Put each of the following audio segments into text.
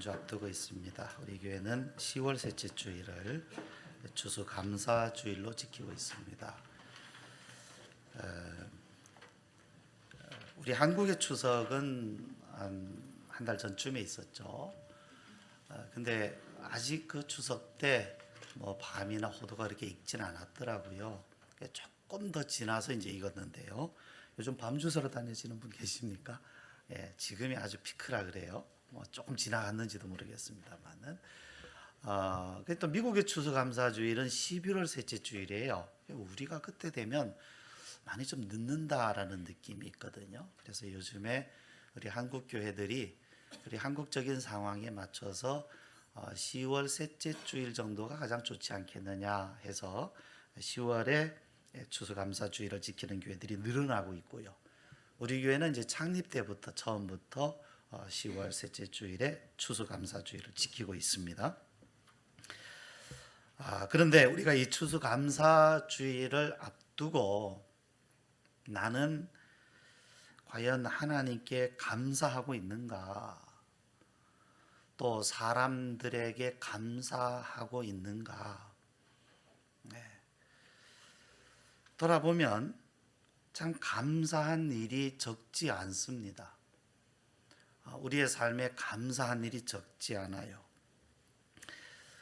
주 앞두고 있습니다. 우리 교회는 10월 셋째 주일을 추수감사주일로 지키고 있습니다. 우리 한국의 추석은 한 달 전쯤에 있었죠. 근데 아직 그 추석 때 뭐 밤이나 호두가 그렇게 익진 않았더라고요. 조금 더 지나서 이제 익었는데요. 요즘 밤 주스러 다니시는 분 계십니까? 예, 지금이 아주 피크라 그래요. 뭐 조금 지나갔는지도 모르겠습니다만은. 또 미국의 추수감사주일은 11월 셋째 주일이에요. 우리가 그때 되면 많이 좀 늦는다라는 느낌이 있거든요. 그래서 요즘에 우리 한국 교회들이 우리 한국적인 상황에 맞춰서 10월 셋째 주일 정도가 가장 좋지 않겠느냐 해서 10월에 추수감사주일을 지키는 교회들이 늘어나고 있고요. 우리 교회는 이제 창립 때부터 처음부터 10월 셋째 주일에 추수감사주일을 지키고 있습니다. 그런데 우리가 이 추수감사주일을 앞두고 나는 과연 하나님께 감사하고 있는가? 또 사람들에게 감사하고 있는가? 돌아보면 참 감사한 일이 적지 않습니다. 우리의 삶에 감사한 일이 적지 않아요.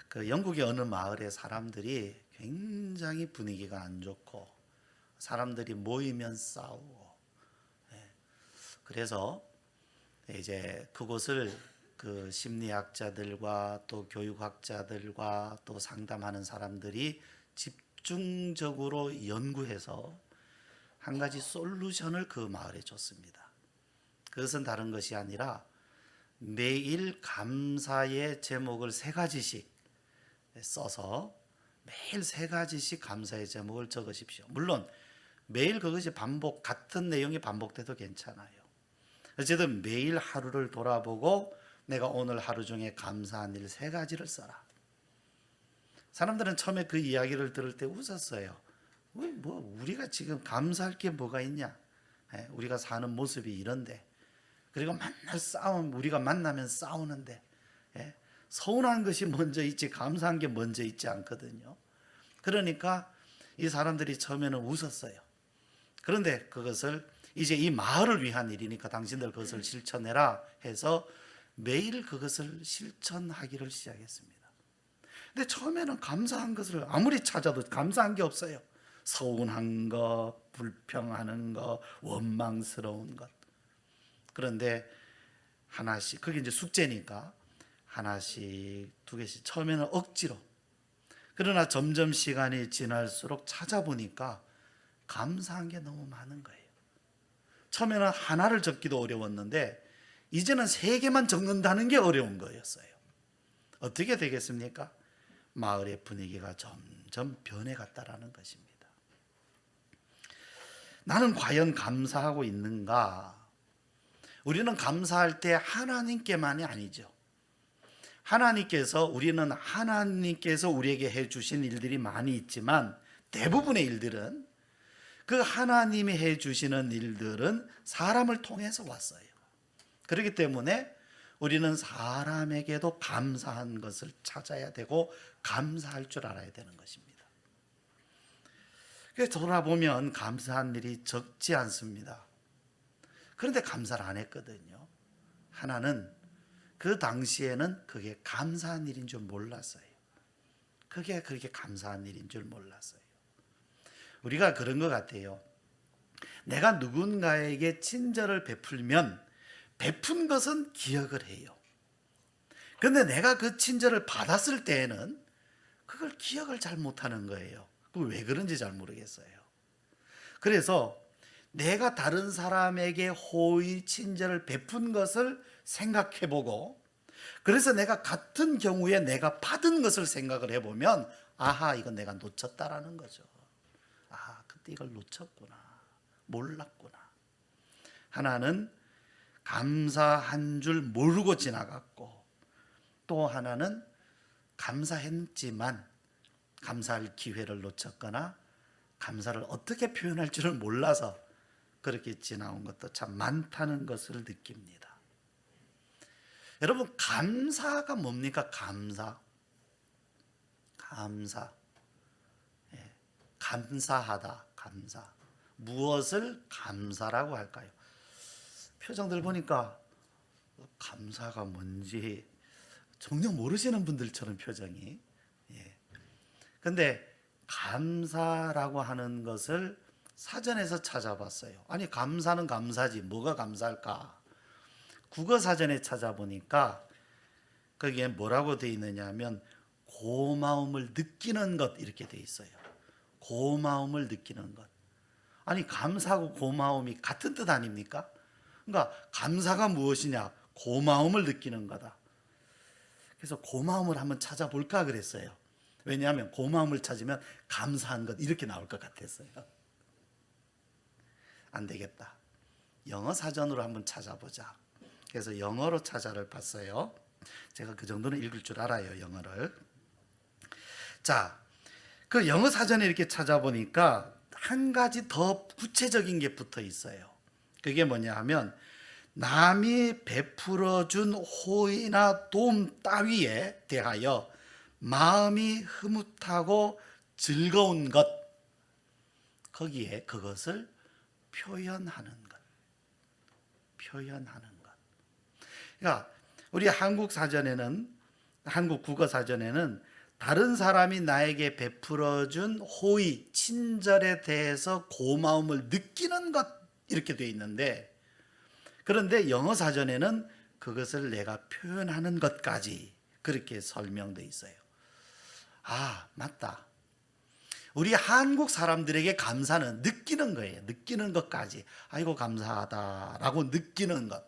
그 영국의 어느 마을의 사람들이 굉장히 분위기가 안 좋고 사람들이 모이면 싸우고, 그래서 이제 그곳을 그 심리학자들과 또 교육학자들과 또 상담하는 사람들이 집중적으로 연구해서 한 가지 솔루션을 그 마을에 줬습니다. 그것은 다른 것이 아니라 매일 감사의 제목을 3가지씩 써서 매일 3가지씩 감사의 제목을 적으십시오. 물론 매일 그것이 같은 내용이 반복돼도 괜찮아요. 어쨌든 매일 하루를 돌아보고 내가 오늘 하루 중에 감사한 일 3가지를 써라. 사람들은 처음에 그 이야기를 들을 때 웃었어요. 우리가 지금 감사할 게 뭐가 있냐? 우리가 사는 모습이 이런데, 그리고 맨날 우리가 만나면 싸우는데, 서운한 것이 먼저 있지 감사한 게 먼저 있지 않거든요. 그러니까 이 사람들이 처음에는 웃었어요. 그런데 그것을 이제 이 마을을 위한 일이니까 당신들 그것을 실천해라 해서 매일 그것을 실천하기를 시작했습니다. 근데 처음에는 감사한 것을 아무리 찾아도 감사한 게 없어요. 서운한 것, 불평하는 것, 원망스러운 것. 그런데 하나씩, 그게 이제 숙제니까 하나씩, 2개씩, 처음에는 억지로. 그러나 점점 시간이 지날수록 찾아보니까 감사한 게 너무 많은 거예요. 처음에는 하나를 적기도 어려웠는데 이제는 3개만 적는다는 게 어려운 거였어요. 어떻게 되겠습니까? 마을의 분위기가 점점 변해갔다라는 것입니다. 나는 과연 감사하고 있는가? 우리는 감사할 때 하나님께만이 아니죠. 우리는 하나님께서 우리에게 해주신 일들이 많이 있지만 대부분의 일들은, 그 하나님이 해주시는 일들은 사람을 통해서 왔어요. 그렇기 때문에 우리는 사람에게도 감사한 것을 찾아야 되고 감사할 줄 알아야 되는 것입니다. 그래서 돌아보면 감사한 일이 적지 않습니다. 그런데 감사를 안 했거든요. 하나는 그 당시에는 그게 감사한 일인 줄 몰랐어요. 그게 그렇게 감사한 일인 줄 몰랐어요. 우리가 그런 것 같아요. 내가 누군가에게 친절을 베풀면 베푼 것은 기억을 해요. 그런데 내가 그 친절을 받았을 때에는 그걸 기억을 잘 못하는 거예요. 왜 그런지 잘 모르겠어요. 그래서 내가 다른 사람에게 호의 친절을 베푼 것을 생각해보고, 그래서 내가 같은 경우에 내가 받은 것을 생각을 해보면, 아하, 이건 내가 놓쳤다라는 거죠. 그때 이걸 놓쳤구나, 몰랐구나. 하나는 감사한 줄 모르고 지나갔고, 또 하나는 감사했지만 감사할 기회를 놓쳤거나 감사를 어떻게 표현할 줄을 몰라서 그렇게 지나온 것도 참 많다는 것을 느낍니다. 여러분, 감사가 뭡니까? 감사. 예, 감사하다. 감사. 무엇을 감사라고 할까요? 표정들 보니까 감사가 뭔지 전혀 모르시는 분들처럼 표정이. 그런데 감사라고 하는 것을 사전에서 찾아봤어요. 아니, 감사는 감사지 뭐가 감사할까? 국어사전에 찾아보니까 거기에 뭐라고 되어 있느냐 하면 고마움을 느끼는 것 이렇게 되어 있어요. 고마움을 느끼는 것. 아니, 감사하고 고마움이 같은 뜻 아닙니까? 그러니까 감사가 무엇이냐? 고마움을 느끼는 거다. 그래서 고마움을 한번 찾아볼까 그랬어요. 왜냐하면 고마움을 찾으면 감사한 것 이렇게 나올 것 같았어요. 안 되겠다. 영어 사전으로 한번 찾아보자. 그래서 영어로 찾아를 봤어요. 제가 그 정도는 읽을 줄 알아요, 영어를. 자, 그 영어 사전에 이렇게 찾아보니까 한 가지 더 구체적인 게 붙어 있어요. 그게 뭐냐 하면 남이 베풀어준 호의나 도움 따위에 대하여 마음이 흐뭇하고 즐거운 것, 거기에 그것을 표현하는 것. 그러니까 우리 한국 사전에는, 한국 국어 사전에는 다른 사람이 나에게 베풀어준 호의, 친절에 대해서 고마움을 느끼는 것 이렇게 되어 있는데, 그런데 영어 사전에는 그것을 내가 표현하는 것까지 그렇게 설명되어 있어요. 아, 맞다. 우리 한국 사람들에게 감사는 느끼는 거예요. 느끼는 것까지. 아이고 감사하다라고 느끼는 것.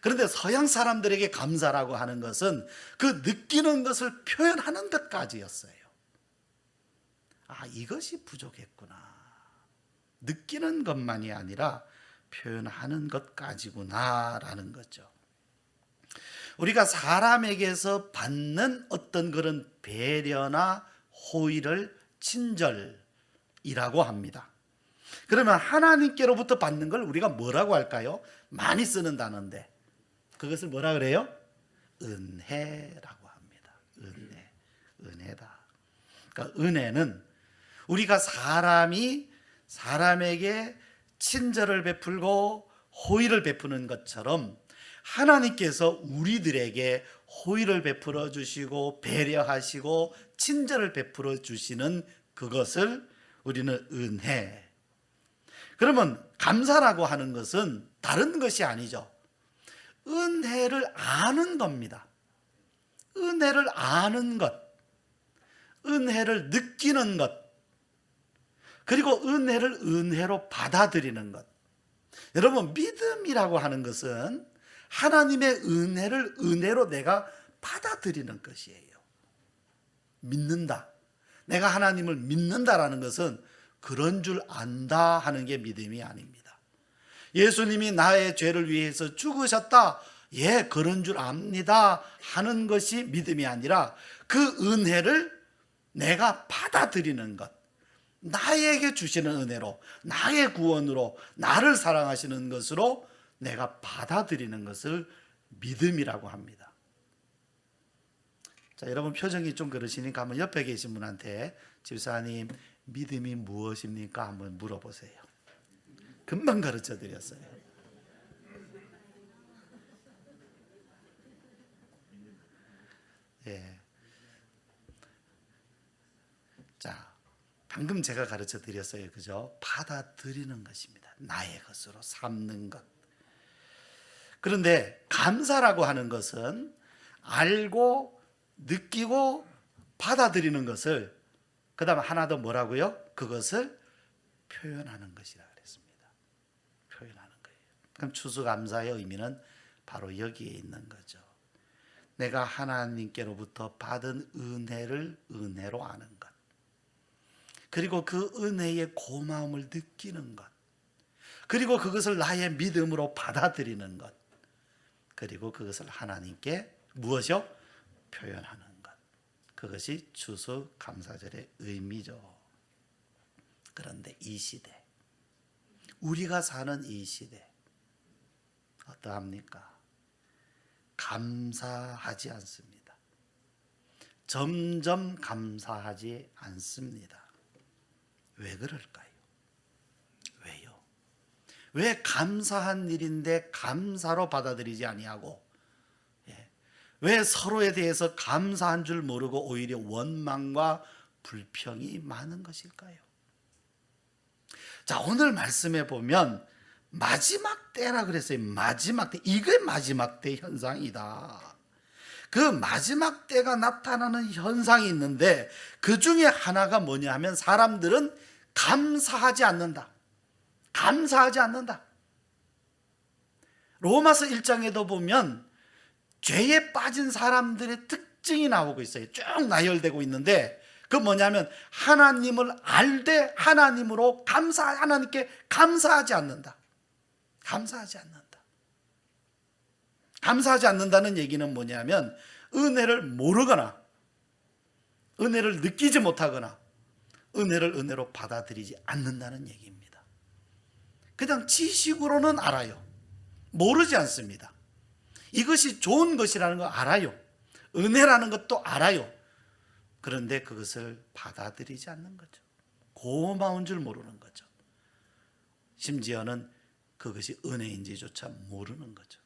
그런데 서양 사람들에게 감사라고 하는 것은 그 느끼는 것을 표현하는 것까지였어요. 아, 이것이 부족했구나. 느끼는 것만이 아니라 표현하는 것까지구나라는 거죠. 우리가 사람에게서 받는 어떤 그런 배려나 호의를 친절이라고 합니다. 그러면 하나님께로부터 받는 걸 우리가 뭐라고 할까요? 많이 쓰는 단어인데 그것을 뭐라 그래요? 은혜라고 합니다. 은혜다. 그러니까 은혜는 우리가 사람에게 친절을 베풀고 호의를 베푸는 것처럼 하나님께서 우리들에게 호의를 베풀어 주시고 배려하시고 친절을 베풀어 주시는 그것을 우리는 은혜. 그러면 감사라고 하는 것은 다른 것이 아니죠. 은혜를 아는 겁니다. 은혜를 아는 것, 은혜를 느끼는 것, 그리고 은혜를 은혜로 받아들이는 것. 여러분, 믿음이라고 하는 것은 하나님의 은혜를 은혜로 내가 받아들이는 것이에요. 믿는다. 내가 하나님을 믿는다라는 것은 그런 줄 안다 하는 게 믿음이 아닙니다. 예수님이 나의 죄를 위해서 죽으셨다. 예, 그런 줄 압니다 하는 것이 믿음이 아니라 그 은혜를 내가 받아들이는 것. 나에게 주시는 은혜로, 나의 구원으로, 나를 사랑하시는 것으로 내가 받아들이는 것을 믿음이라고 합니다. 자, 여러분 표정이 좀 그러시니까 한번 옆에 계신 분한테 집사님, 믿음이 무엇입니까? 한번 물어보세요. 금방 가르쳐 드렸어요. 예. 자, 방금 제가 가르쳐 드렸어요. 그죠? 받아들이는 것입니다. 나의 것으로 삼는 것. 그런데 감사라고 하는 것은 알고 느끼고 받아들이는 것을, 그 다음 하나 더 뭐라고요? 그것을 표현하는 것이라 그랬습니다. 표현하는 거예요. 그럼 추수감사의 의미는 바로 여기에 있는 거죠. 내가 하나님께로부터 받은 은혜를 은혜로 아는 것, 그리고 그 은혜의 고마움을 느끼는 것, 그리고 그것을 나의 믿음으로 받아들이는 것, 그리고 그것을 하나님께 무엇이요? 표현하는 것. 그것이 추수감사절의 의미죠. 그런데 이 시대, 우리가 사는 이 시대 어떠합니까? 감사하지 않습니다. 점점 감사하지 않습니다. 왜 그럴까요? 왜요? 왜 감사한 일인데 감사로 받아들이지 아니하고, 왜 서로에 대해서 감사한 줄 모르고 오히려 원망과 불평이 많은 것일까요? 자, 오늘 말씀에 보면 마지막 때라 그랬어요. 마지막 때. 이게 마지막 때 현상이다. 그 마지막 때가 나타나는 현상이 있는데 그 중에 하나가 뭐냐 하면 사람들은 감사하지 않는다. 감사하지 않는다. 로마서 1장에도 보면 죄에 빠진 사람들의 특징이 나오고 있어요. 쭉 나열되고 있는데 그 뭐냐면 하나님을 알되 하나님으로 하나님께 감사하지 않는다. 감사하지 않는다. 감사하지 않는다는 얘기는 뭐냐면 은혜를 모르거나 은혜를 느끼지 못하거나 은혜를 은혜로 받아들이지 않는다는 얘기입니다. 그냥 지식으로는 알아요. 모르지 않습니다. 이것이 좋은 것이라는 거 알아요. 은혜라는 것도 알아요. 그런데 그것을 받아들이지 않는 거죠. 고마운 줄 모르는 거죠. 심지어는 그것이 은혜인지조차 모르는 거죠.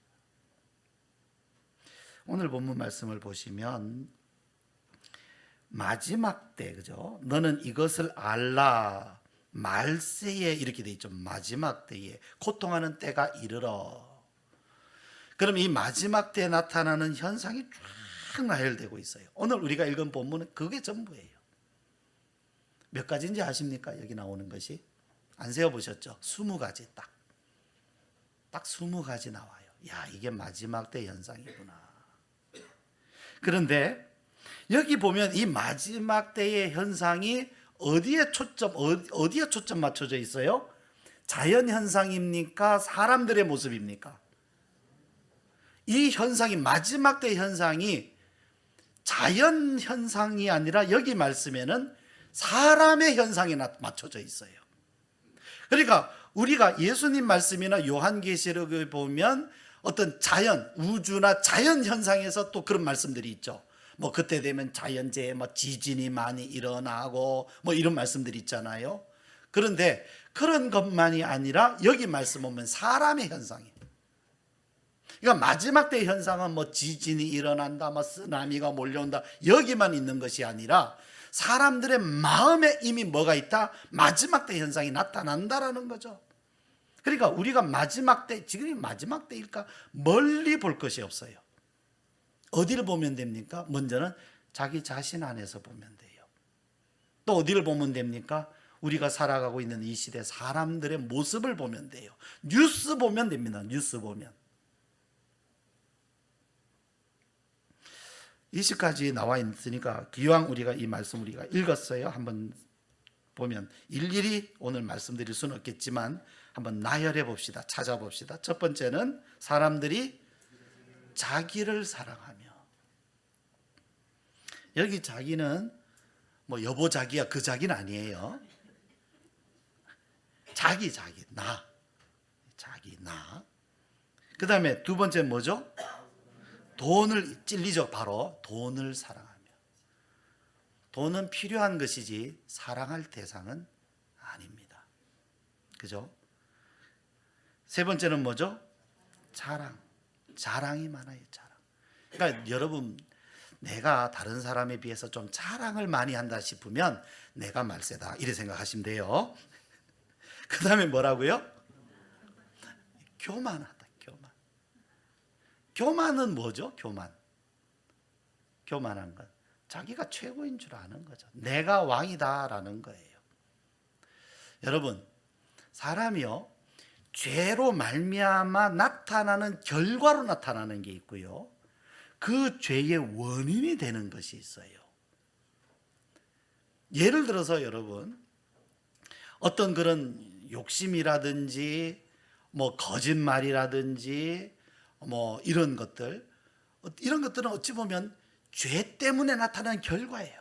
오늘 본문 말씀을 보시면 마지막 때, 그죠? 너는 이것을 알라. 말세에 이렇게 돼 있죠. 마지막 때에 고통하는 때가 이르러. 그럼 이 마지막 때에 나타나는 현상이 쫙 나열되고 있어요. 오늘 우리가 읽은 본문은 그게 전부예요. 몇 가지인지 아십니까? 여기 나오는 것이 안 세어보셨죠? 20가지 딱 20가지 나와요. 야, 이게 마지막 때 현상이구나. 그런데 여기 보면 이 마지막 때의 현상이 어디에 초점 맞춰져 있어요? 자연 현상입니까? 사람들의 모습입니까? 이 현상이 마지막 때 현상이 자연 현상이 아니라 여기 말씀에는 사람의 현상에 맞춰져 있어요. 그러니까 우리가 예수님 말씀이나 요한계시록을 보면 어떤 자연, 우주나 자연 현상에서 또 그런 말씀들이 있죠. 뭐 그때 되면 자연재해, 뭐 지진이 많이 일어나고 뭐 이런 말씀들이 있잖아요. 그런데 그런 것만이 아니라 여기 말씀 보면 사람의 현상이에요. 그러니까 마지막 때 현상은 뭐 지진이 일어난다, 뭐 쓰나미가 몰려온다 여기만 있는 것이 아니라 사람들의 마음에 이미 뭐가 있다? 마지막 때 현상이 나타난다라는 거죠. 그러니까 우리가 마지막 때, 지금이 마지막 때일까? 멀리 볼 것이 없어요. 어디를 보면 됩니까? 먼저는 자기 자신 안에서 보면 돼요. 또 어디를 보면 됩니까? 우리가 살아가고 있는 이 시대 사람들의 모습을 보면 돼요. 뉴스 보면 됩니다. 뉴스 보면. 20까지 나와 있으니까 기왕 우리가 이 말씀 우리가 읽었어요. 한번 보면 일일이 오늘 말씀드릴 수는 없겠지만 한번 나열해 봅시다. 찾아봅시다. 첫 번째는 사람들이 자기를 사랑하며. 여기 자기는 뭐 여보 자기야 그 자기는 아니에요. 자기 나. 자기 나. 그 다음에 두 번째 뭐죠? 돈을 찔리죠. 바로 돈을 사랑하며. 돈은 필요한 것이지 사랑할 대상은 아닙니다. 그죠? 세 번째는 뭐죠? 자랑이 많아요. 자랑. 그러니까 여러분 내가 다른 사람에 비해서 좀 자랑을 많이 한다 싶으면 내가 말세다 이렇게 생각하시면 돼요. 그 다음에 뭐라고요? 교만하다. 교만은 뭐죠? 교만한 것. 자기가 최고인 줄 아는 거죠. 내가 왕이다라는 거예요. 여러분, 사람이요 죄로 말미암아 나타나는 결과로 나타나는 게 있고요. 그 죄의 원인이 되는 것이 있어요. 예를 들어서 여러분 어떤 그런 욕심이라든지 뭐 거짓말이라든지 뭐 이런 것들은 어찌 보면 죄 때문에 나타나는 결과예요.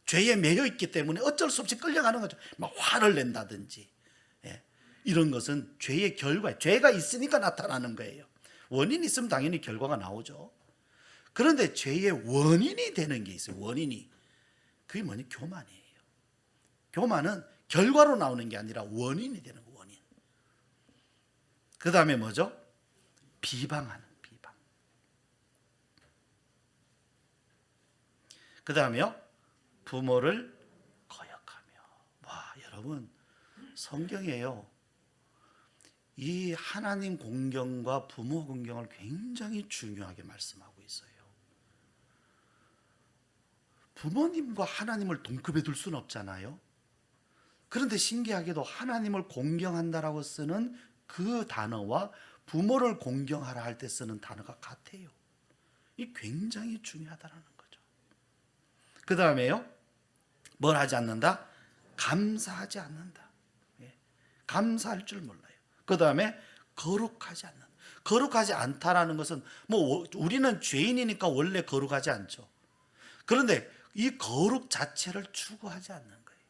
죄에 매여 있기 때문에 어쩔 수 없이 끌려가는 거죠. 막 화를 낸다든지 이런 것은 죄의 결과예요. 죄가 있으니까 나타나는 거예요. 원인이 있으면 당연히 결과가 나오죠. 그런데 죄의 원인이 되는 게 있어요. 원인이. 그게 뭐냐? 교만이에요. 교만은 결과로 나오는 게 아니라 원인이 되는 거, 원인. 그 다음에 뭐죠? 비방하는, 비방. 그 다음에요, 부모를 거역하며. 와, 여러분, 성경에요, 이 하나님 공경과 부모 공경을 굉장히 중요하게 말씀하고 있어요. 부모님과 하나님을 동급에 둘 수는 없잖아요. 그런데 신기하게도 하나님을 공경한다라고 쓰는 그 단어와 부모를 공경하라 할 때 쓰는 단어가 같아요. 이 굉장히 중요하다라는 거죠. 그 다음에요, 뭘 하지 않는다? 감사하지 않는다. 감사할 줄 몰라요. 그 다음에 거룩하지 않는다. 거룩하지 않다라는 것은 뭐 우리는 죄인이니까 원래 거룩하지 않죠. 그런데 이 거룩 자체를 추구하지 않는 거예요.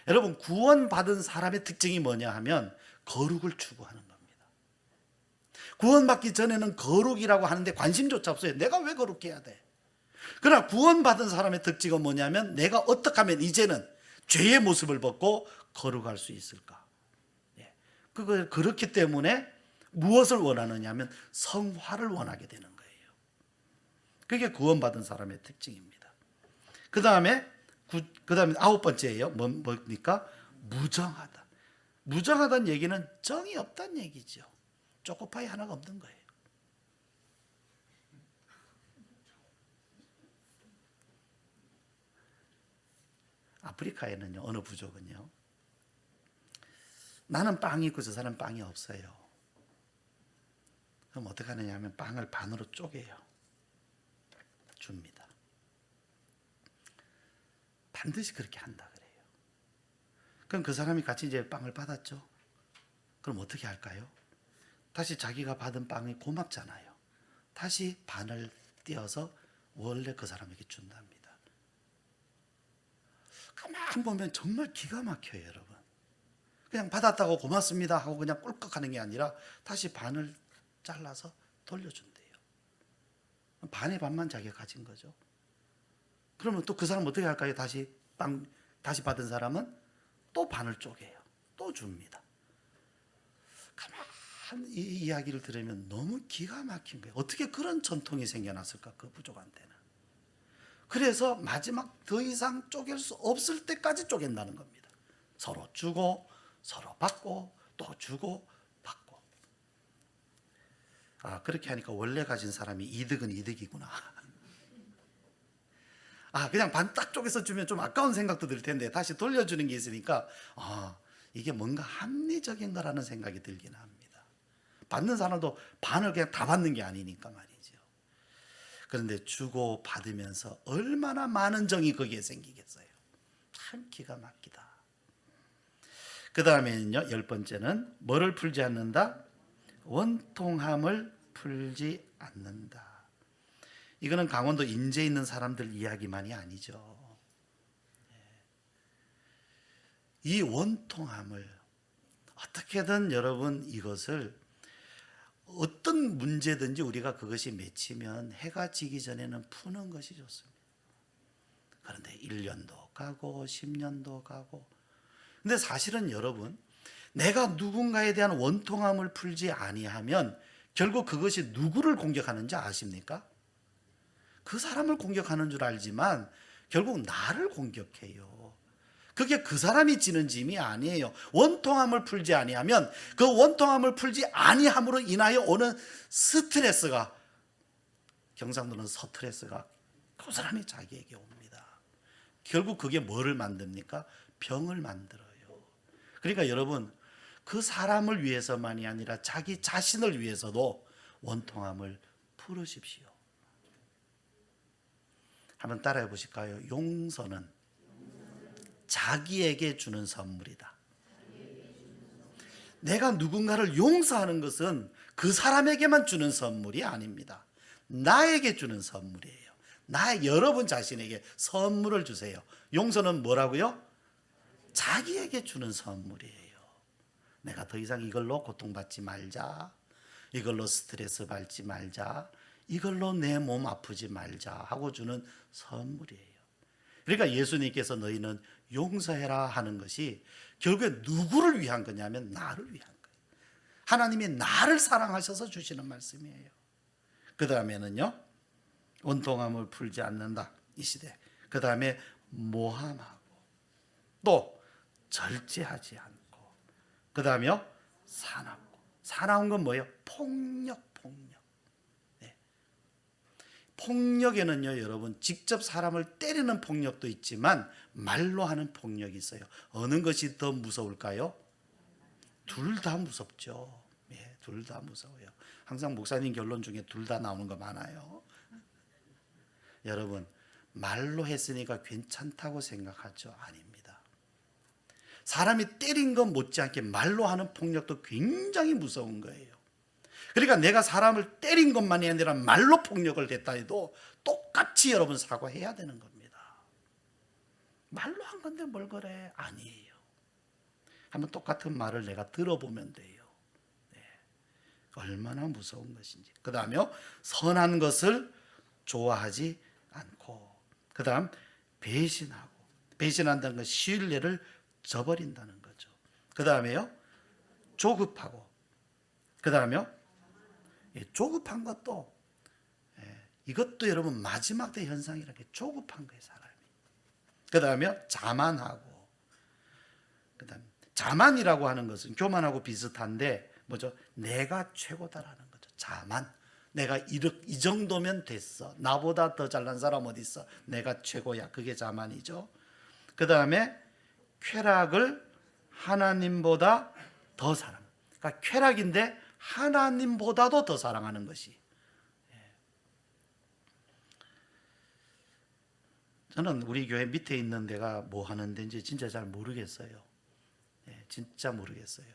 여러분, 구원받은 사람의 특징이 뭐냐 하면 거룩을 추구하는 겁니다. 구원받기 전에는 거룩이라고 하는데 관심조차 없어요. 내가 왜 거룩해야 돼? 그러나 구원받은 사람의 특징은 뭐냐면 내가 어떻게 하면 이제는 죄의 모습을 벗고 거룩할 수 있을까? 그렇기 때문에 무엇을 원하느냐 하면 성화를 원하게 되는 거예요. 그게 구원받은 사람의 특징입니다. 그 다음에 아홉 번째예요. 뭡니까? 무정하다. 무정하다는 얘기는 정이 없다는 얘기죠. 초코파이 하나가 없는 거예요. 아프리카에는요, 어느 부족은요, 나는 빵이 있고 저 사람 빵이 없어요. 그럼 어떻게 하느냐 하면 빵을 반으로 쪼개요. 줍니다. 반드시 그렇게 한다 그래요. 그럼 그 사람이 같이 이제 빵을 받았죠. 그럼 어떻게 할까요? 다시 자기가 받은 빵이 고맙잖아요. 다시 반을 떼어서 원래 그 사람에게 준답니다. 가만 보면 정말 기가 막혀요, 여러분. 그냥 받았다고 고맙습니다 하고 그냥 꿀꺽 하는 게 아니라 다시 반을 잘라서 돌려준대요. 반의 반만 자기가 가진 거죠. 그러면 또 그 사람 어떻게 할까요? 다시 받은 사람은 또 반을 쪼개요. 또 줍니다. 가만 이 이야기를 들으면 너무 기가 막힌 거예요. 어떻게 그런 전통이 생겨났을까, 그 부족한테는. 그래서 마지막 더 이상 쪼갤 수 없을 때까지 쪼갠다는 겁니다. 서로 주고 서로 받고 또 주고 받고. 아, 그렇게 하니까 원래 가진 사람이 이득은 이득이구나. 아, 그냥 반 딱 쪼개서 주면 좀 아까운 생각도 들 텐데 다시 돌려주는 게 있으니까 이게 뭔가 합리적인 거라는 생각이 들긴 합니다. 받는 사람도 반을 그냥 다 받는 게 아니니까 말이죠. 그런데 주고 받으면서 얼마나 많은 정이 거기에 생기겠어요. 참 기가 막히다. 그 다음에는요, 10번째는 뭐를 풀지 않는다? 원통함을 풀지 않는다. 이거는 강원도 인제 있는 사람들 이야기만이 아니죠. 이 원통함을 어떻게든 여러분, 이것을 어떤 문제든지 우리가 그것이 맺히면 해가 지기 전에는 푸는 것이 좋습니다. 그런데 1년도 가고 10년도 가고. 근데 사실은 여러분, 내가 누군가에 대한 원통함을 풀지 아니하면 결국 그것이 누구를 공격하는지 아십니까? 그 사람을 공격하는 줄 알지만 결국 나를 공격해요. 그게 그 사람이 지는 짐이 아니에요. 원통함을 풀지 아니하면 그 원통함을 풀지 아니함으로 인하여 오는 스트레스가, 경상도는 스트레스가 고스란히 자기에게 옵니다. 결국 그게 뭐를 만듭니까? 병을 만들어요. 그러니까 여러분, 그 사람을 위해서만이 아니라 자기 자신을 위해서도 원통함을 풀으십시오. 한번 따라해 보실까요? 용서는 자기에게 주는 선물이다. 내가 누군가를 용서하는 것은 그 사람에게만 주는 선물이 아닙니다. 나에게 주는 선물이에요. 여러분 자신에게 선물을 주세요. 용서는 뭐라고요? 자기에게 주는 선물이에요. 내가 더 이상 이걸로 고통받지 말자. 이걸로 스트레스 받지 말자, 이걸로 내 몸 아프지 말자 하고 주는 선물이에요. 그러니까 예수님께서 너희는 용서해라 하는 것이 결국에 누구를 위한 거냐면 나를 위한 거예요. 하나님이 나를 사랑하셔서 주시는 말씀이에요. 그 다음에는요, 원통함을 풀지 않는다, 이 시대. 그 다음에 모함하고, 또 절제하지 않고, 그 다음에요, 사납고. 사나운 건 뭐예요? 폭력. 네. 폭력에는요, 여러분, 직접 사람을 때리는 폭력도 있지만 말로 하는 폭력이 있어요. 어느 것이 더 무서울까요? 둘 다 무섭죠. 예, 둘 다 무서워요. 항상 목사님 결론 중에 둘 다 나오는 거 많아요. 여러분, 말로 했으니까 괜찮다고 생각하죠? 아닙니다. 사람이 때린 것 못지않게 말로 하는 폭력도 굉장히 무서운 거예요. 그러니까 내가 사람을 때린 것만이 아니라 말로 폭력을 했다 해도 똑같이 여러분 사과해야 되는 겁니다. 말로 한 건데 뭘 그래? 아니에요. 한번 똑같은 말을 내가 들어보면 돼요. 네. 얼마나 무서운 것인지. 그 다음에 선한 것을 좋아하지 않고, 그 다음 배신하고, 배신한다는 건 신뢰를 저버린다는 거죠. 그 다음에요, 조급하고, 그 다음에요, 조급한 것도, 이것도 여러분 마지막 때 현상이라는 게 조급한 거예요, 사람이. 그 다음에 자만하고, 그 다음 자만이라고 하는 것은 교만하고 비슷한데 뭐죠? 내가 최고다라는 거죠. 자만. 내가 이 정도면 됐어. 나보다 더 잘난 사람 어디 있어? 내가 최고야. 그게 자만이죠. 그 다음에 쾌락을 하나님보다 더 사랑. 그러니까 쾌락인데 하나님보다도 더 사랑하는 것이. 저는 우리 교회 밑에 있는 데가 뭐 하는 데인지 진짜 잘 모르겠어요. 진짜 모르겠어요.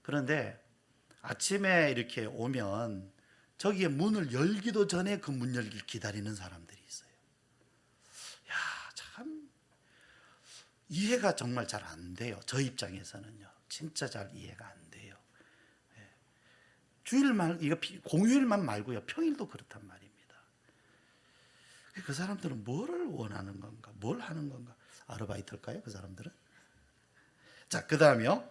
그런데 아침에 이렇게 오면 저기에 문을 열기도 전에 그 문 열기를 기다리는 사람들이 있어요. 야, 참 이해가 정말 잘 안 돼요. 저 입장에서는요. 진짜 잘 이해가 안 돼요. 주일만, 이거 공휴일만 말고요. 평일도 그렇단 말입니다. 그 사람들은 뭐를 원하는 건가? 뭘 하는 건가? 아르바이트일까요? 그 사람들은? 자, 그 다음에요.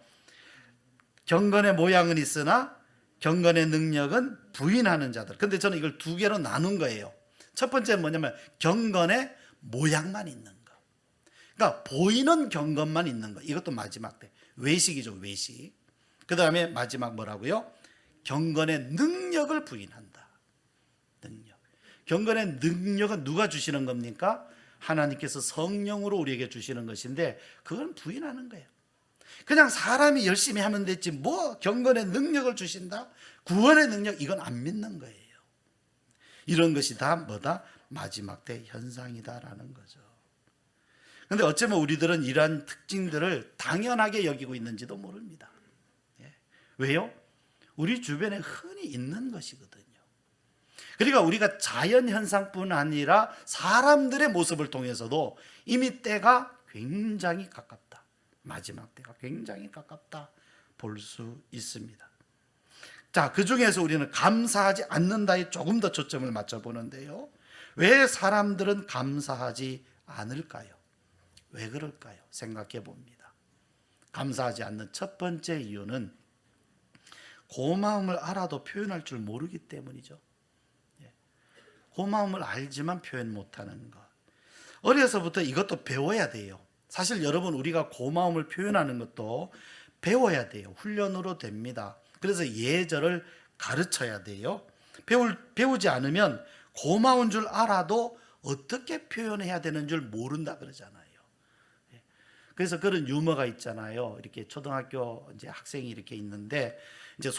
경건의 모양은 있으나 경건의 능력은 부인하는 자들. 근데 저는 이걸 두 개로 나눈 거예요. 첫 번째는 뭐냐면 경건의 모양만 있는 거. 그러니까 보이는 경건만 있는 거. 이것도 마지막 때. 외식이죠, 외식. 그 다음에 마지막 뭐라고요? 경건의 능력을 부인한다. 능력. 경건의 능력은 누가 주시는 겁니까? 하나님께서 성령으로 우리에게 주시는 것인데 그건 부인하는 거예요. 그냥 사람이 열심히 하면 됐지 뭐 경건의 능력을 주신다? 구원의 능력, 이건 안 믿는 거예요. 이런 것이 다 뭐다? 마지막 때 현상이다라는 거죠. 그런데 어쩌면 우리들은 이러한 특징들을 당연하게 여기고 있는지도 모릅니다. 왜요? 우리 주변에 흔히 있는 것이거든요. 그러니까 우리가 자연현상뿐 아니라 사람들의 모습을 통해서도 이미 때가 굉장히 가깝다. 마지막 때가 굉장히 가깝다 볼 수 있습니다. 자, 그 중에서 우리는 감사하지 않는다에 조금 더 초점을 맞춰보는데요. 왜 사람들은 감사하지 않을까요? 왜 그럴까요? 생각해 봅니다. 감사하지 않는 첫 번째 이유는 고마움을 알아도 표현할 줄 모르기 때문이죠. 고마움을 알지만 표현 못하는 것. 어려서부터 이것도 배워야 돼요. 사실 여러분, 우리가 고마움을 표현하는 것도 배워야 돼요. 훈련으로 됩니다. 그래서 예절을 가르쳐야 돼요. 배우지 않으면 고마운 줄 알아도 어떻게 표현해야 되는 줄 모른다 그러잖아요. 그래서 그런 유머가 있잖아요. 이렇게 초등학교 이제 학생이 이렇게 있는데 이제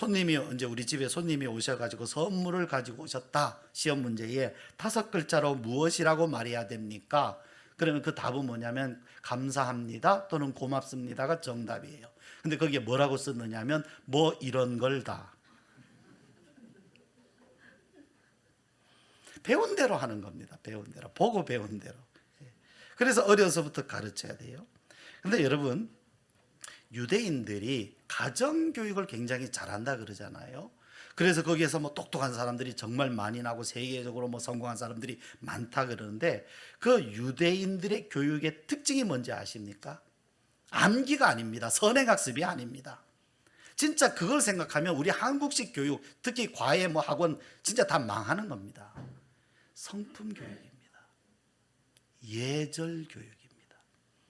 우리 집에 손님이 오셔가지고 선물을 가지고 오셨다. 시험 문제에 5글자로 무엇이라고 말해야 됩니까? 그러면 그 답은 뭐냐면 감사합니다 또는 고맙습니다가 정답이에요. 근데 거기에 뭐라고 썼느냐면 뭐 이런 걸 다. 배운 대로 하는 겁니다. 배운 대로. 보고 배운 대로. 그래서 어려서부터 가르쳐야 돼요. 근데 여러분, 유대인들이 가정교육을 굉장히 잘한다 그러잖아요. 그래서 거기에서 뭐 똑똑한 사람들이 정말 많이 나고 세계적으로 뭐 성공한 사람들이 많다 그러는데, 그 유대인들의 교육의 특징이 뭔지 아십니까? 암기가 아닙니다. 선행학습이 아닙니다. 진짜 그걸 생각하면 우리 한국식 교육, 특히 과외 뭐 학원 진짜 다 망하는 겁니다. 성품 교육입니다. 예절 교육입니다.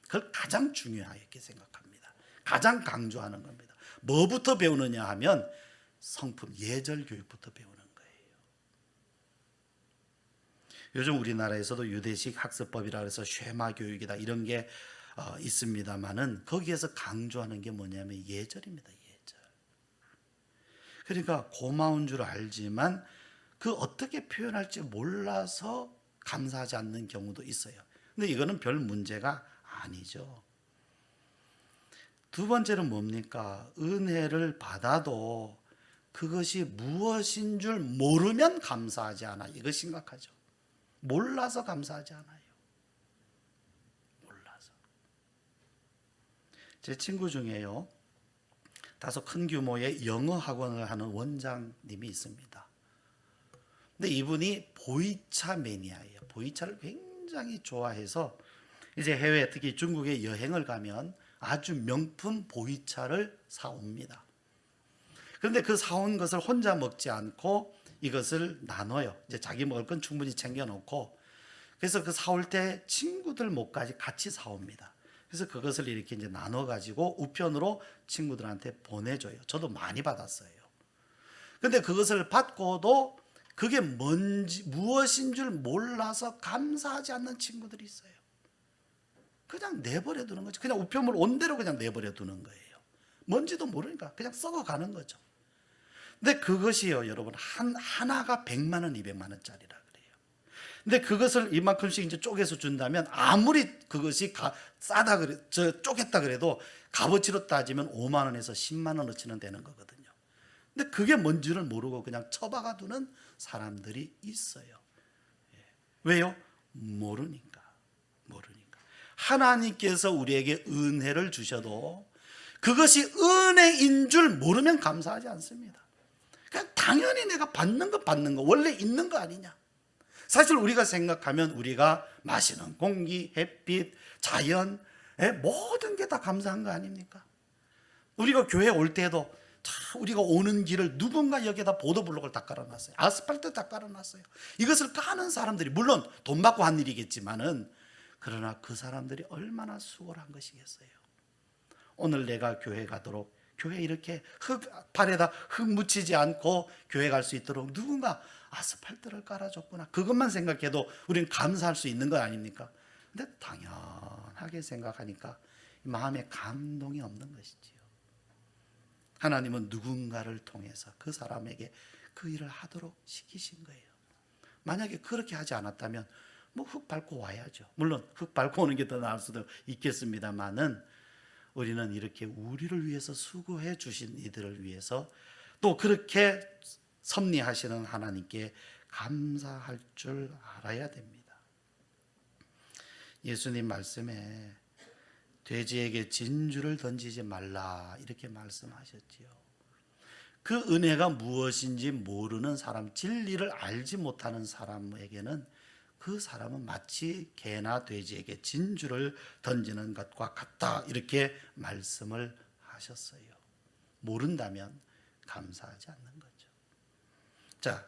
그걸 가장 중요하게 생각합니다. 가장 강조하는 겁니다. 뭐부터 배우느냐 하면 성품, 예절 교육부터 배우는 거예요. 요즘 우리나라에서도 유대식 학습법이라 해서 쉐마 교육이다 이런 게 있습니다만은, 거기에서 강조하는 게 뭐냐면 예절입니다. 예절. 그러니까 고마운 줄 알지만 그 어떻게 표현할지 몰라서 감사하지 않는 경우도 있어요. 근데 이거는 별 문제가 아니죠. 두 번째는 뭡니까? 은혜를 받아도 그것이 무엇인 줄 모르면 감사하지 않아. 이거 심각하죠. 몰라서 감사하지 않아요. 몰라서. 제 친구 중에요, 다소 큰 규모의 영어 학원을 하는 원장님이 있습니다. 근데 이분이 보이차 매니아예요. 보이차를 굉장히 좋아해서 이제 해외, 특히 중국에 여행을 가면 아주 명품 보이차를 사옵니다. 그런데 그 사온 것을 혼자 먹지 않고 이것을 나눠요. 이제 자기 먹을 건 충분히 챙겨놓고, 그래서 그 사올 때 친구들 목까지 같이 사옵니다. 그래서 그것을 이렇게 이제 나눠 가지고 우편으로 친구들한테 보내줘요. 저도 많이 받았어요. 근데 그것을 받고도 그게 뭔지, 무엇인 줄 몰라서 감사하지 않는 친구들이 있어요. 그냥 내버려 두는 거죠. 그냥 우편물 온 대로 그냥 내버려 두는 거예요. 뭔지도 모르니까 그냥 썩어가는 거죠. 근데 그것이요, 여러분, 하나가 100만 원, 200만 원짜리라 그래요. 근데 그것을 이만큼씩 이제 쪼개서 준다면, 아무리 그것이 싸다 그래, 쪼갰다 그래도 값어치로 따지면 5만 원에서 10만 원어치는 되는 거거든요. 근데 그게 뭔지를 모르고 그냥 처박아 두는 사람들이 있어요. 왜요? 모르니까. 하나님께서 우리에게 은혜를 주셔도 그것이 은혜인 줄 모르면 감사하지 않습니다. 그냥 당연히 내가 받는 거 원래 있는 거 아니냐. 사실 우리가 생각하면 우리가 마시는 공기, 햇빛, 자연, 모든 게 다 감사한 거 아닙니까? 우리가 교회 올 때도 우리가 오는 길을 누군가 여기에다 보도블록을 다 깔아놨어요. 아스팔트 다 깔아놨어요. 이것을 까는 사람들이, 물론 돈 받고 한 일이겠지만은, 그러나 그 사람들이 얼마나 수고를 한 것이겠어요. 오늘 내가 교회 가도록, 교회 이렇게 발에다 흙 묻히지 않고 교회 갈 수 있도록 누군가 아스팔트를 깔아줬구나. 그것만 생각해도 우리는 감사할 수 있는 거 아닙니까? 근데 당연하게 생각하니까 마음에 감동이 없는 것이지요. 하나님은 누군가를 통해서 그 사람에게 그 일을 하도록 시키신 거예요. 만약에 그렇게 하지 않았다면 뭐 흙 밟고 와야죠. 물론 흙 밟고 오는 게 더 나을 수도 있겠습니다만은, 우리는 이렇게 우리를 위해서 수고해 주신 이들을 위해서 또 그렇게 섭리하시는 하나님께 감사할 줄 알아야 됩니다. 예수님 말씀에 돼지에게 진주를 던지지 말라 이렇게 말씀하셨지요. 그 은혜가 무엇인지 모르는 사람, 진리를 알지 못하는 사람에게는 그 사람은 마치 개나 돼지에게 진주를 던지는 것과 같다 이렇게 말씀을 하셨어요. 모른다면 감사하지 않는 거죠. 자,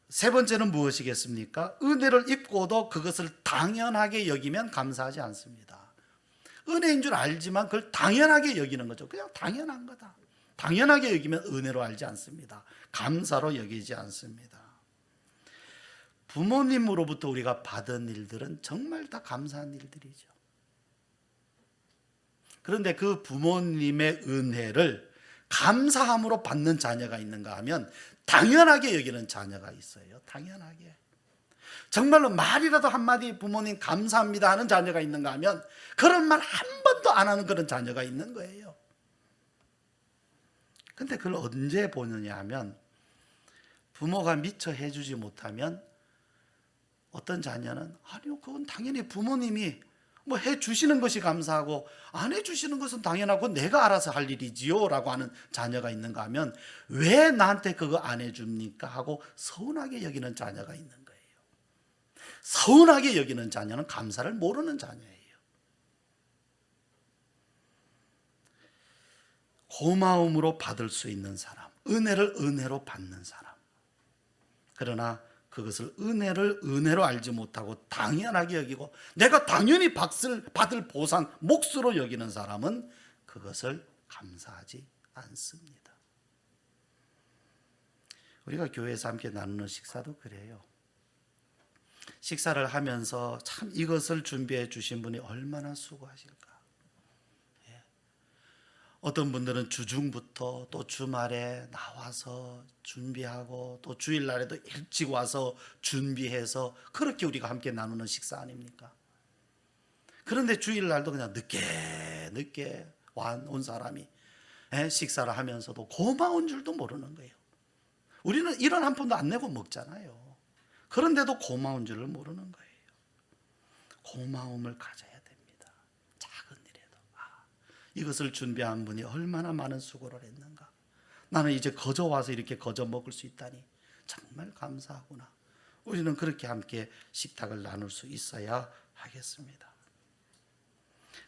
세 번째는 무엇이겠습니까? 은혜를 입고도 그것을 당연하게 여기면 감사하지 않습니다. 은혜인 줄 알지만 그걸 당연하게 여기는 거죠. 그냥 당연한 거다. 당연하게 여기면 은혜로 알지 않습니다. 감사로 여기지 않습니다. 부모님으로부터 우리가 받은 일들은 정말 다 감사한 일들이죠. 그런데 그 부모님의 은혜를 감사함으로 받는 자녀가 있는가 하면 당연하게 여기는 자녀가 있어요. 당연하게. 정말로 말이라도 한마디 부모님 감사합니다 하는 자녀가 있는가 하면 그런 말 한 번도 안 하는 그런 자녀가 있는 거예요. 근데 그걸 언제 보느냐 하면, 부모가 미처 해주지 못하면 어떤 자녀는 아니요, 그건 당연히 부모님이 뭐 해주시는 것이 감사하고 안 해주시는 것은 당연하고 내가 알아서 할 일이지요 라고 하는 자녀가 있는가 하면, 왜 나한테 그거 안 해줍니까 하고 서운하게 여기는 자녀가 있는 거예요. 서운하게 여기는 자녀는 감사를 모르는 자녀예요. 고마움으로 받을 수 있는 사람, 은혜를 은혜로 받는 사람. 그러나 그것을 은혜를 은혜로 알지 못하고 당연하게 여기고 내가 당연히 받을 보상, 몫으로 여기는 사람은 그것을 감사하지 않습니다. 우리가 교회에서 함께 나누는 식사도 그래요. 식사를 하면서 참 이것을 준비해 주신 분이 얼마나 수고하실까. 어떤 분들은 주중부터 또 주말에 나와서 준비하고 또 주일날에도 일찍 와서 준비해서 그렇게 우리가 함께 나누는 식사 아닙니까? 그런데 주일날도 그냥 늦게 온 사람이 식사를 하면서도 고마운 줄도 모르는 거예요. 우리는 이런 한 푼도 안 내고 먹잖아요. 그런데도 고마운 줄을 모르는 거예요. 고마움을 가져야 됩니다. 작은 일에도. 이것을 준비한 분이 얼마나 많은 수고를 했는가. 나는 이제 거저 와서 이렇게 거저 먹을 수 있다니 정말 감사하구나. 우리는 그렇게 함께 식탁을 나눌 수 있어야 하겠습니다.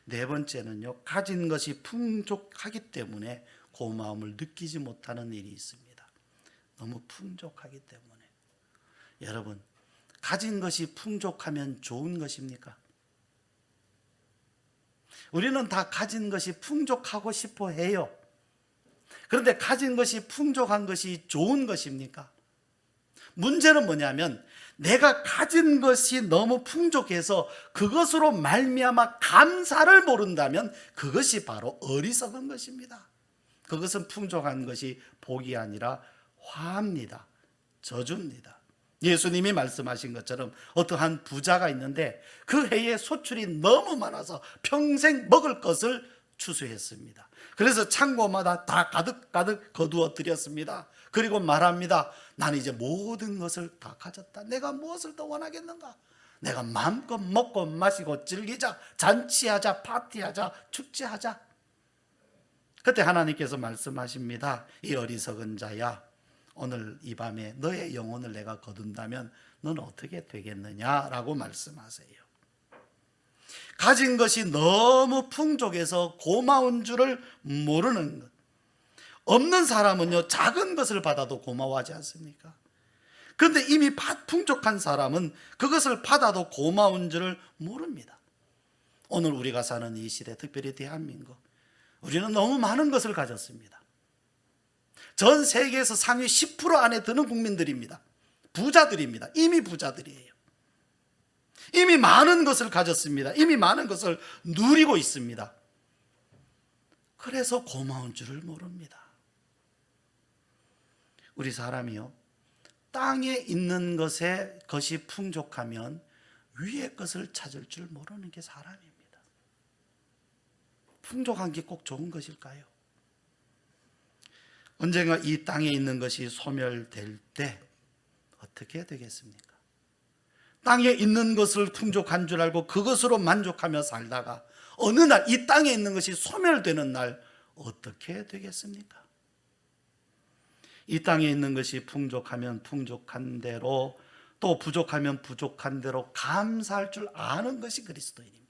네 번째는요, 가진 것이 풍족하기 때문에 고마움을 느끼지 못하는 일이 있습니다. 너무 풍족하기 때문에. 여러분, 가진 것이 풍족하면 좋은 것입니까? 우리는 다 가진 것이 풍족하고 싶어 해요. 그런데 가진 것이 풍족한 것이 좋은 것입니까? 문제는 뭐냐면 내가 가진 것이 너무 풍족해서 그것으로 말미암아 감사를 모른다면 그것이 바로 어리석은 것입니다. 그것은 풍족한 것이 복이 아니라 화합니다. 저주입니다. 예수님이 말씀하신 것처럼 어떠한 부자가 있는데 그 해에 소출이 너무 많아서 평생 먹을 것을 추수했습니다. 그래서 창고마다 다 가득 거두어 드렸습니다. 그리고 말합니다. 나는 이제 모든 것을 다 가졌다. 내가 무엇을 더 원하겠는가? 내가 마음껏 먹고 마시고 즐기자, 잔치하자, 파티하자, 축제하자. 그때 하나님께서 말씀하십니다. 이 어리석은 자야, 오늘 이 밤에 너의 영혼을 내가 거둔다면 너는 어떻게 되겠느냐라고 말씀하세요. 가진 것이 너무 풍족해서 고마운 줄을 모르는 것. 없는 사람은요, 작은 것을 받아도 고마워하지 않습니까? 그런데 이미 풍족한 사람은 그것을 받아도 고마운 줄을 모릅니다. 오늘 우리가 사는 이 시대, 특별히 대한민국, 우리는 너무 많은 것을 가졌습니다. 전 세계에서 상위 10% 안에 드는 국민들입니다. 부자들입니다. 이미 부자들이에요. 이미 많은 것을 가졌습니다. 이미 많은 것을 누리고 있습니다. 그래서 고마운 줄을 모릅니다. 우리 사람이요, 땅에 있는 것이 풍족하면 위의 것을 찾을 줄 모르는 게 사람입니다. 풍족한 게 꼭 좋은 것일까요? 언젠가 이 땅에 있는 것이 소멸될 때 어떻게 되겠습니까? 땅에 있는 것을 풍족한 줄 알고 그것으로 만족하며 살다가 어느 날 이 땅에 있는 것이 소멸되는 날 어떻게 되겠습니까? 이 땅에 있는 것이 풍족하면 풍족한 대로, 또 부족하면 부족한 대로 감사할 줄 아는 것이 그리스도인입니다.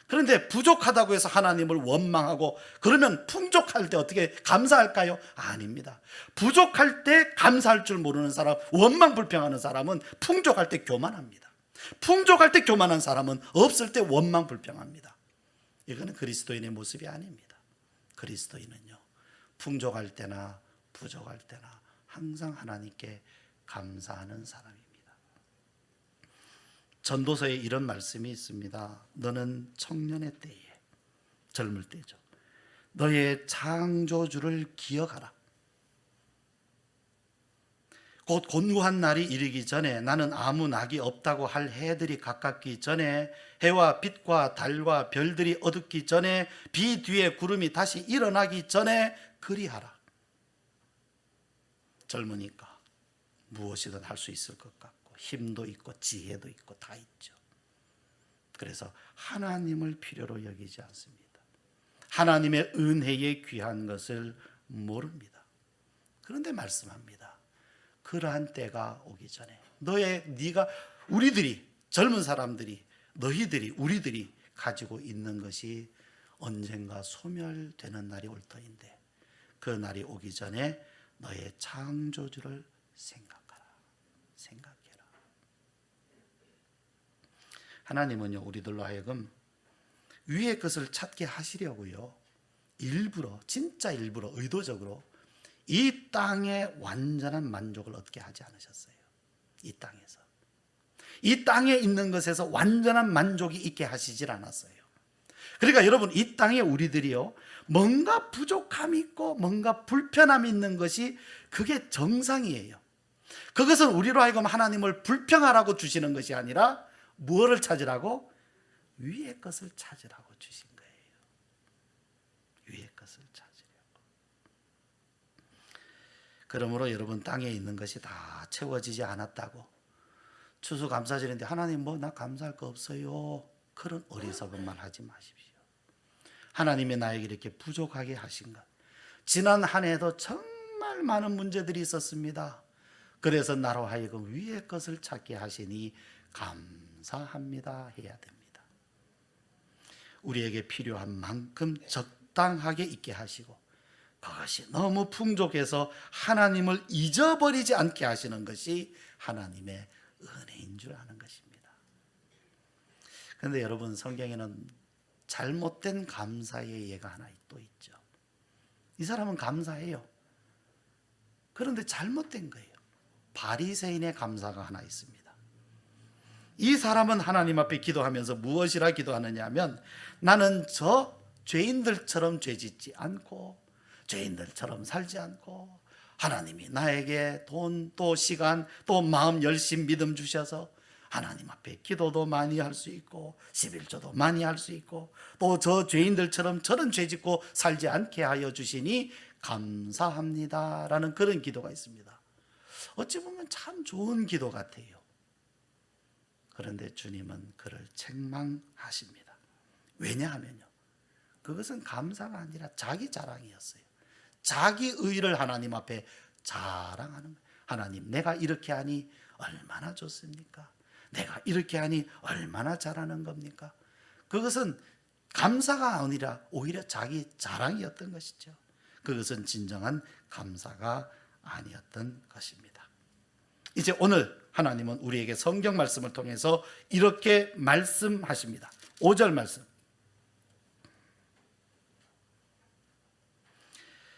그런데 부족하다고 해서 하나님을 원망하고 그러면 풍족할 때 어떻게 감사할까요? 아닙니다. 부족할 때 감사할 줄 모르는 사람, 원망불평하는 사람은 풍족할 때 교만합니다. 풍족할 때 교만한 사람은 없을 때 원망불평합니다. 이거는 그리스도인의 모습이 아닙니다. 그리스도인은요, 풍족할 때나 부족할 때나 항상 하나님께 감사하는 사람입니다. 전도서에 이런 말씀이 있습니다. 너는 청년의 때에, 젊을 때죠, 너의 창조주를 기억하라. 곧 곤고한 날이 이르기 전에, 나는 아무 낙이 없다고 할 해들이 가깝기 전에, 해와 빛과 달과 별들이 어둡기 전에, 비 뒤에 구름이 다시 일어나기 전에 그리하라. 젊으니까 무엇이든 할 수 있을 것 같고 힘도 있고 지혜도 있고 다 있죠. 그래서 하나님을 필요로 여기지 않습니다. 하나님의 은혜에 귀한 것을 모릅니다. 그런데 말씀합니다. 그러한 때가 오기 전에 우리들이, 젊은 사람들이, 너희들이, 우리들이 가지고 있는 것이 언젠가 소멸되는 날이 올 터인데, 그 날이 오기 전에 너의 창조주를 생각해라. 하나님은요, 우리들로 하여금 위의 것을 찾게 하시려고요, 진짜 일부러, 의도적으로 이 땅에 완전한 만족을 얻게 하지 않으셨어요. 이 땅에 있는 것에서 완전한 만족이 있게 하시질 않았어요. 그러니까 여러분, 이 땅에 우리들이요, 뭔가 부족함이 있고 뭔가 불편함이 있는 것이, 그게 정상이에요. 그것은 우리로 하여금 하나님을 불평하라고 주시는 것이 아니라 무엇을 찾으라고? 위의 것을 찾으라고 주신 거예요. 위의 것을 찾으려고. 그러므로 여러분, 땅에 있는 것이 다 채워지지 않았다고 추수감사절인데 하나님 나 감사할 거 없어요, 그런 어리석은 말 하지 마십시오. 하나님이 나에게 이렇게 부족하게 하신 것, 지난 한 해도 정말 많은 문제들이 있었습니다. 그래서 나로 하여금 위의 것을 찾게 하시니 감사합니다 해야 됩니다. 우리에게 필요한 만큼 적당하게 있게 하시고, 그것이 너무 풍족해서 하나님을 잊어버리지 않게 하시는 것이 하나님의 은혜인 줄 아는 것입니다. 그런데 여러분, 성경에는 잘못된 감사의 예가 하나 또 있죠. 이 사람은 감사해요. 그런데 잘못된 거예요. 바리새인의 감사가 하나 있습니다. 이 사람은 하나님 앞에 기도하면서 무엇이라 기도하느냐 하면, 나는 저 죄인들처럼 죄짓지 않고 죄인들처럼 살지 않고, 하나님이 나에게 돈, 또 시간, 또 마음, 열심, 믿음 주셔서 하나님 앞에 기도도 많이 할 수 있고 11조도 많이 할 수 있고, 또 저 죄인들처럼 저런 죄 짓고 살지 않게 하여 주시니 감사합니다 라는 그런 기도가 있습니다. 어찌 보면 참 좋은 기도 같아요. 그런데 주님은 그를 책망하십니다. 왜냐하면요, 그것은 감사가 아니라 자기 자랑이었어요. 자기 의를 하나님 앞에 자랑하는 거예요. 하나님, 내가 이렇게 하니 얼마나 좋습니까? 내가 이렇게 하니 얼마나 잘하는 겁니까? 그것은 감사가 아니라 오히려 자기 자랑이었던 것이죠. 그것은 진정한 감사가 아니었던 것입니다. 이제 오늘 하나님은 우리에게 성경 말씀을 통해서 이렇게 말씀하십니다. 5절 말씀.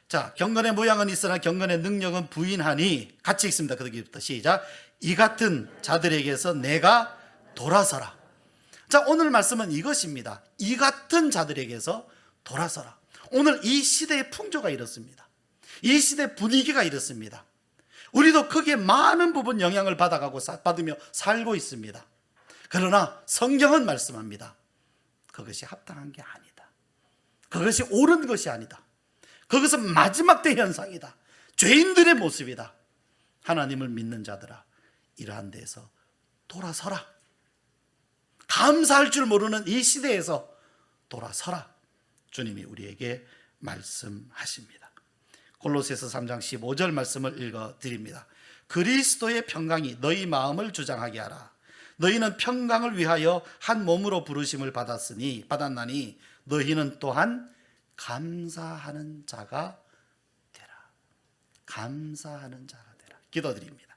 자, 경건의 모양은 있으나 경건의 능력은 부인하니, 같이 읽습니다. 거기부터 시작. 이 같은 자들에게서 내가 돌아서라. 자, 오늘 말씀은 이것입니다. 이 같은 자들에게서 돌아서라. 오늘 이 시대의 풍조가 이렇습니다. 이 시대 분위기가 이렇습니다. 우리도 크게 많은 부분 영향을 받으며 살고 있습니다. 그러나 성경은 말씀합니다. 그것이 합당한 게 아니다. 그것이 옳은 것이 아니다. 그것은 마지막 때 현상이다. 죄인들의 모습이다. 하나님을 믿는 자들아, 이러한 데에서 돌아서라. 감사할 줄 모르는 이 시대에서 돌아서라. 주님이 우리에게 말씀하십니다. 골로새서 3장 15절 말씀을 읽어드립니다. 그리스도의 평강이 너희 마음을 주장하게 하라. 너희는 평강을 위하여 한 몸으로 부르심을 받았나니 너희는 또한 감사하는 자가 되라. 감사하는 자가 되라. 기도드립니다.